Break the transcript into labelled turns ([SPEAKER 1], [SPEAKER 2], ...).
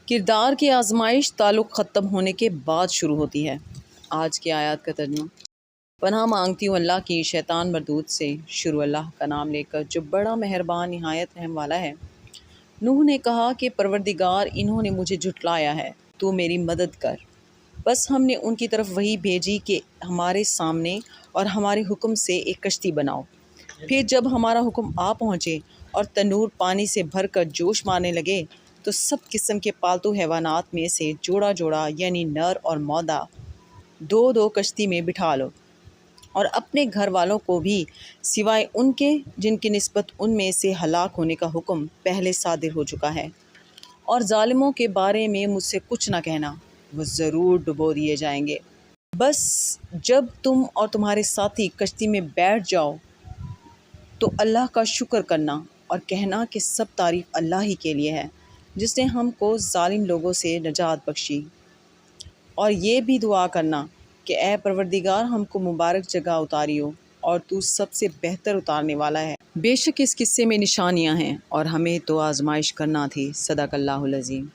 [SPEAKER 1] کردار کی آزمائش تعلق ختم ہونے کے بعد شروع ہوتی ہے۔ آج کی آیات کا ترجمہ۔ پناہ مانگتی ہوں اللہ کی شیطان مردود سے۔ شروع اللہ کا نام لے کر جو بڑا مہربان نہایت رحم والا ہے۔ نوح نے کہا کہ پروردگار، انہوں نے مجھے جھٹلایا ہے، تو میری مدد کر۔ بس ہم نے ان کی طرف وحی بھیجی کہ ہمارے سامنے اور ہمارے حکم سے ایک کشتی بناؤ۔ پھر جب ہمارا حکم آ پہنچے اور تنور پانی سے بھر کر جوش مارنے لگے تو سب قسم کے پالتو حیوانات میں سے جوڑا جوڑا یعنی نر اور مادہ دو دو کشتی میں بٹھا لو، اور اپنے گھر والوں کو بھی سوائے ان کے جن کی نسبت ان میں سے ہلاک ہونے کا حکم پہلے صادر ہو چکا ہے۔ اور ظالموں کے بارے میں مجھ سے کچھ نہ کہنا، وہ ضرور ڈبو دیے جائیں گے۔ بس جب تم اور تمہارے ساتھی کشتی میں بیٹھ جاؤ تو اللہ کا شکر کرنا اور کہنا کہ سب تعریف اللہ ہی کے لیے ہے، جس نے ہم کو ظالم لوگوں سے نجات بخشی۔ اور یہ بھی دعا کرنا کہ اے پروردگار، ہم کو مبارک جگہ اتاریو اور تو سب سے بہتر اتارنے والا ہے۔ بے شک اس قصے میں نشانیاں ہیں اور ہمیں تو آزمائش کرنا تھی۔ صدق اللہ العظیم۔